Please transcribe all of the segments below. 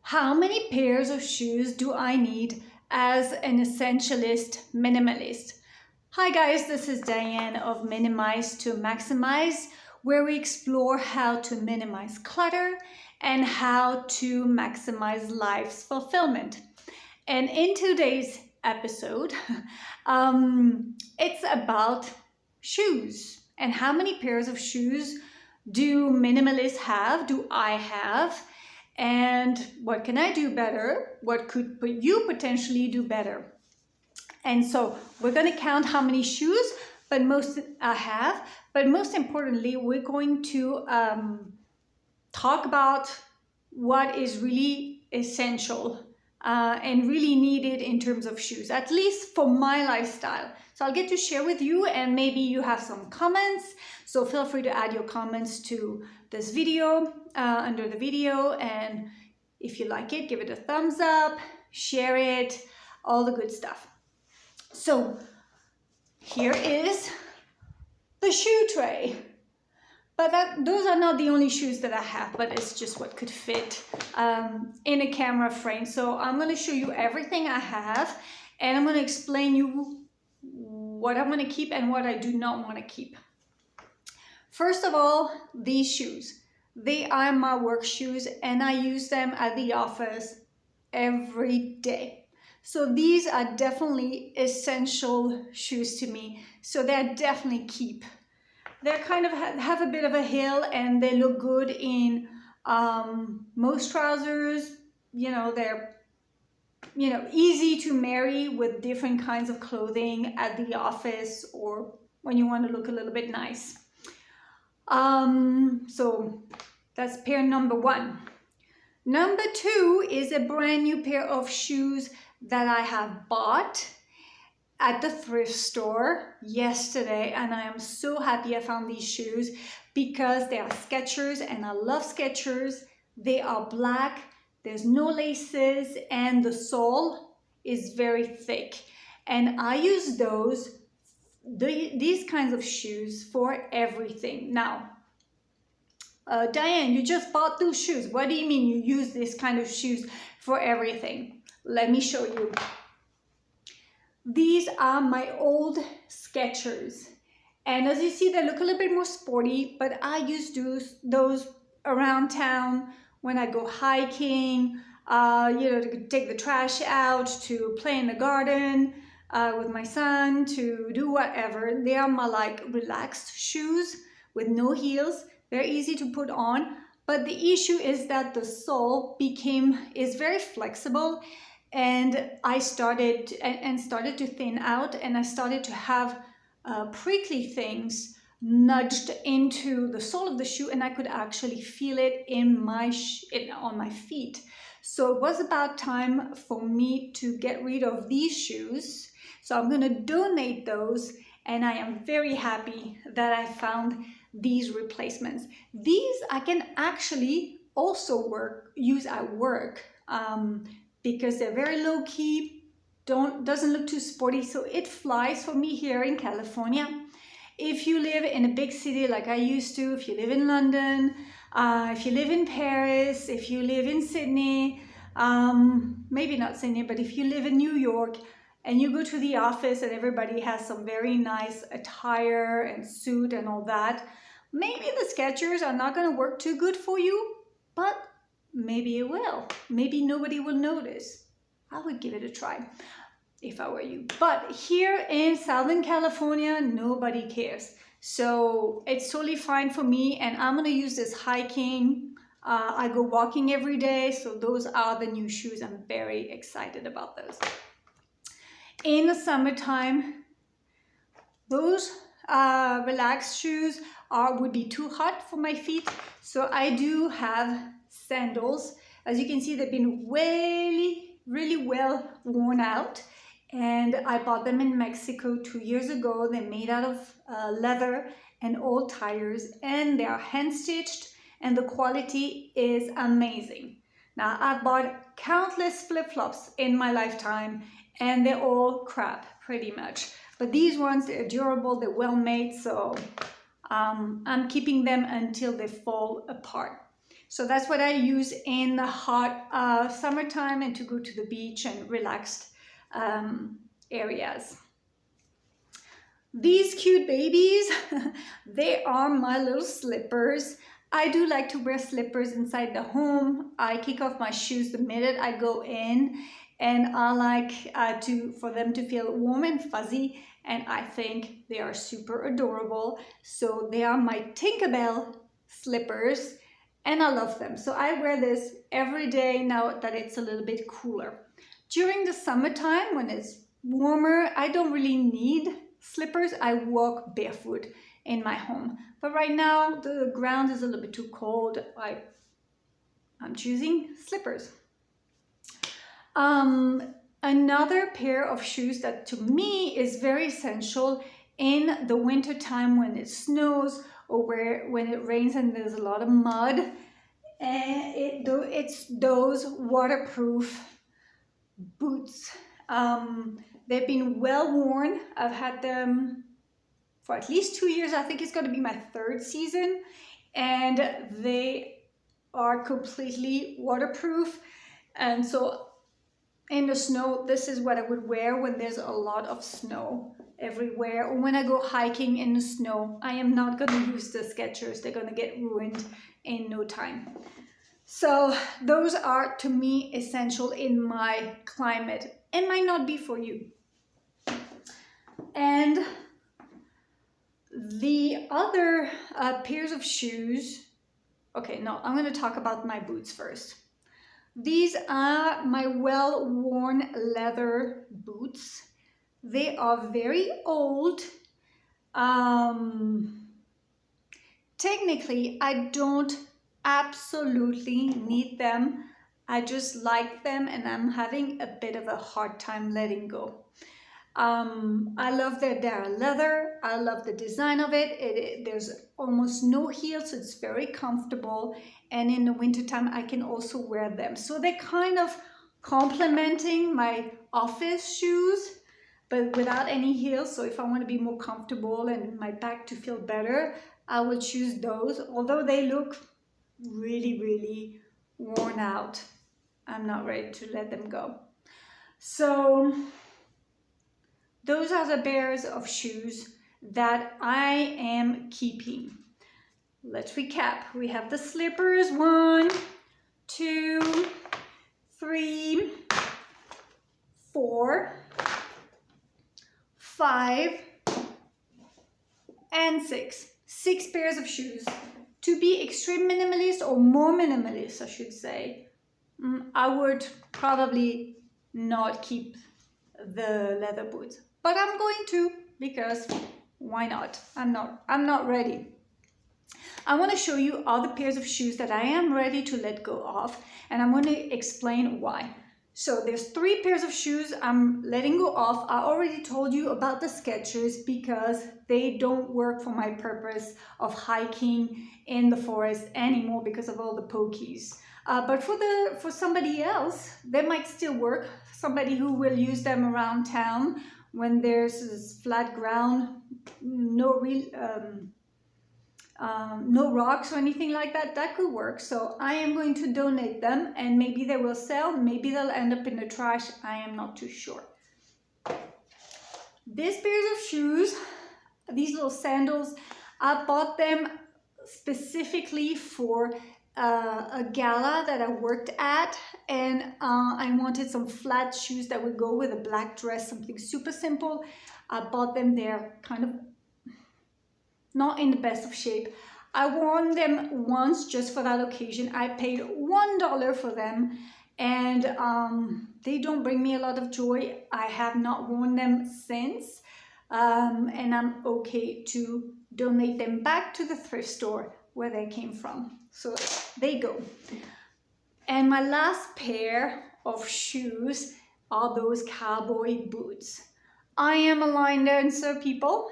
How many pairs of shoes do I need as an essentialist minimalist? Hi guys, this is Diane of Minimize to Maximize, where we explore how to minimize clutter and how to maximize life's fulfillment. And in today's episode, it's about shoes and how many pairs of shoes do minimalists have, do I have, and what can I do better? What could you potentially do better? And so we're going to count how many shoes, but most importantly, we're going to talk about what is really essential and really needed in terms of shoes, at least for my lifestyle. So I'll get to share with you, and maybe you have some comments. So feel free to add your comments to this video under the video, and if you like it, give it a thumbs up, share it, all the good stuff. So here is the shoe tray. But those are not the only shoes that I have, but it's just what could fit in a camera frame. So I'm going to show you everything I have, and I'm going to explain you what I'm going to keep and what I do not want to keep. First of all, these shoes. They are my work shoes, and I use them at the office every day. So these are definitely essential shoes to me. So they're definitely keep. They kind of have a bit of a heel, and they look good in most trousers. They're easy to marry with different kinds of clothing at the office or when you want to look a little bit nice. So that's pair number one. Number two is a brand new pair of shoes that I have bought at the thrift store yesterday, and I am so happy I found these shoes because they are Skechers, and I love Skechers. They are black, there's no laces, and the sole is very thick, and I use these kinds of shoes for everything. Now, Diane, you just bought those shoes. What do you mean you use this kind of shoes for everything? Let me show you. These are my old Skechers, and as you see, they look a little bit more sporty, but I use those around town when I go hiking, to take the trash out, to play in the garden with my son, to do whatever. They are my relaxed shoes with no heels. They're easy to put on, but the issue is that the sole is very flexible, and I started to thin out, and I started to have prickly things nudged into the sole of the shoe, and I could actually feel it on my feet. So it was about time for me to get rid of these shoes. So I'm going to donate those, and I am very happy that I found these replacements. These I can actually also use at work because they're very low key, doesn't look too sporty, so it flies for me here in California. If you live in a big city like I used to, if you live in London, if you live in Paris, if you live in Sydney, maybe not Sydney, but if you live in New York, and you go to the office and everybody has some very nice attire and suit and all that, maybe the Skechers are not going to work too good for you, but maybe it will. Maybe nobody will notice. I would give it a try if I were you. But here in Southern California, nobody cares. So it's totally fine for me, and I'm going to use this hiking. I go walking every day, so those are the new shoes. I'm very excited about those. In the summertime, those relaxed shoes would be too hot for my feet, so I do have sandals. As you can see, they've been really well worn out, and I bought them in Mexico 2 years ago. They're made out of leather and old tires, and they are hand stitched, and the quality is amazing. Now, I've bought countless flip-flops in my lifetime, and they're all crap pretty much, but these ones, they're durable, they're well made, so I'm keeping them until they fall apart. So that's what I use in the hot summertime and to go to the beach and relaxed areas. These cute babies, they are my little slippers. I do like to wear slippers inside the home. I kick off my shoes the minute I go in, and I like for them to feel warm and fuzzy, and I think they are super adorable. So they are my Tinkerbell slippers, and I love them. So I wear this every day now that it's a little bit cooler. During the summertime, when it's warmer, I don't really need slippers. I walk barefoot in my home. But right now, the ground is a little bit too cold. I'm choosing slippers. Another pair of shoes that to me is very essential in the winter time when it snows or when it rains and there's a lot of mud, and it's those waterproof boots. They've been well worn. I've had them for at least 2 years. I think it's going to be my 3rd season, and they are completely waterproof. And so in the snow, this is what I would wear when there's a lot of snow everywhere, or when I go hiking in the snow. I am not going to use the Skechers. They're going to get ruined in no time. So those are, to me, essential in my climate. It might not be for you. And the other pairs of shoes, okay, no, I'm going to talk about my boots first. These are my well-worn leather boots. They are very old. Technically, I don't absolutely need them. I just like them, and I'm having a bit of a hard time letting go. I love that they're leather. I love the design of it. There's almost no heel, so it's very comfortable. And in the wintertime, I can also wear them. So they're kind of complementing my office shoes, but without any heels. So if I want to be more comfortable and my back to feel better, I will choose those. Although they look really, really worn out, I'm not ready to let them go. So those are the pairs of shoes that I am keeping. Let's recap. We have the slippers, 1, 2, 3, 4, 5, and 6. 6 pairs of shoes. To be extreme minimalist, or more minimalist, I should say, I would probably not keep the leather boots. But I'm going to, because why not? I'm not ready. I want to show you all the pairs of shoes that I am ready to let go of, and I'm going to explain why. So there's 3 pairs of shoes I'm letting go of. I already told you about the Skechers because they don't work for my purpose of hiking in the forest anymore because of all the pokies. But for somebody else, they might still work. Somebody who will use them around town when there's this flat ground, no rocks or anything like that, that could work. So I am going to donate them, and maybe they will sell, maybe they'll end up in the trash. I am not too sure. These pairs of shoes, these little sandals, I bought them specifically for a gala that I worked at, and I wanted some flat shoes that would go with a black dress, something super simple. I bought them. They're kind of not in the best of shape. I worn them once just for that occasion. I paid $1 for them, and they don't bring me a lot of joy. I have not worn them since, and I'm okay to donate them back to the thrift store where they came from. So they go. And my last pair of shoes are those cowboy boots. I am a line dancer, people.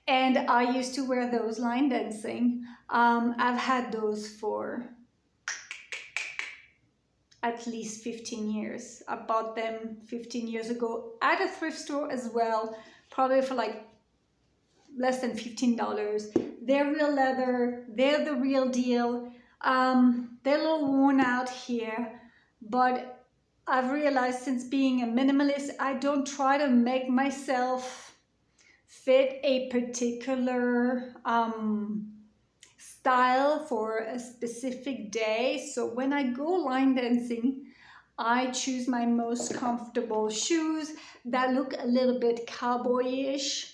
And I used to wear those line dancing. I've had those for at least 15 years. I bought them 15 years ago at a thrift store as well, probably for like less than $15. They're real leather, they're the real deal. They're a little worn out here, but I've realized since being a minimalist, I don't try to make myself fit a particular style for a specific day. So when I go line dancing, I choose my most comfortable shoes that look a little bit cowboyish,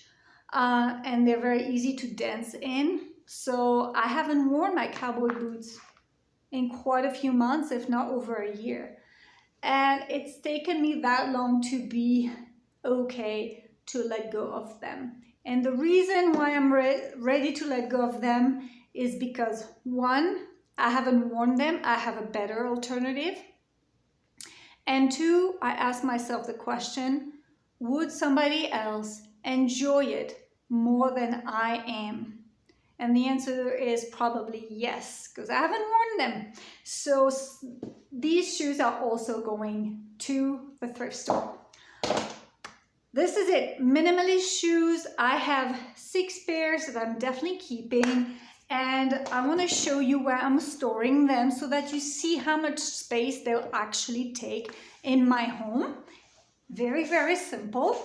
and they're very easy to dance in. So I haven't worn my cowboy boots in quite a few months, if not over a year. And it's taken me that long to be okay to let go of them. And the reason why I'm ready to let go of them is because, one, I haven't worn them, I have a better alternative. And two, I ask myself the question, would somebody else enjoy it more than I am? And the answer is probably yes, because I haven't worn them. So these shoes are also going to the thrift store. This is it, minimalist shoes. I have 6 pairs that I'm definitely keeping. And I want to show you where I'm storing them so that you see how much space they'll actually take in my home. Very, very simple.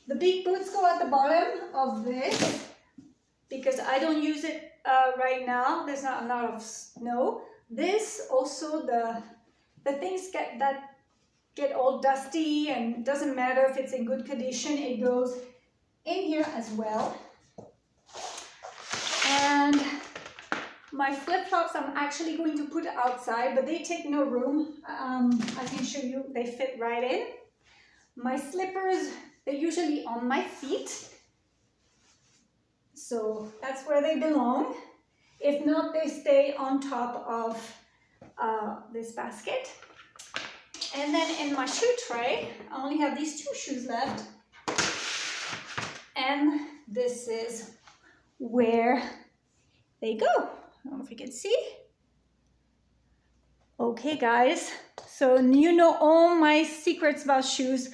The big boots go at the bottom of this because I don't use it right now. There's not a lot of snow. This also, the things get all dusty, and it doesn't matter if it's in good condition, it goes in here as well. And my flip-flops I'm actually going to put outside, but they take no room. I can show you, they fit right in. My slippers, they're usually on my feet, so that's where they belong. If not, they stay on top of this basket. And then in my shoe tray, I only have these 2 shoes left. And this is where they go. I don't know if you can see. Okay, guys, so you know all my secrets about shoes.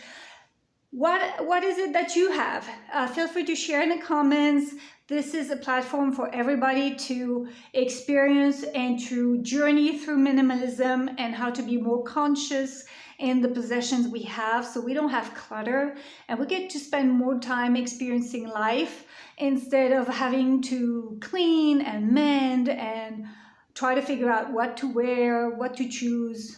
What is it that you have? Feel free to share in the comments. This is a platform for everybody to experience and to journey through minimalism and how to be more conscious in the possessions we have, so we don't have clutter and we get to spend more time experiencing life instead of having to clean and mend and try to figure out what to wear, what to choose.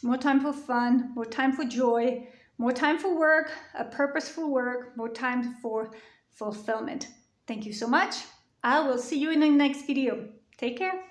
More time for fun, more time for joy, more time for work, a purposeful work, more time for fulfillment. Thank you so much. I will see you in the next video. Take care.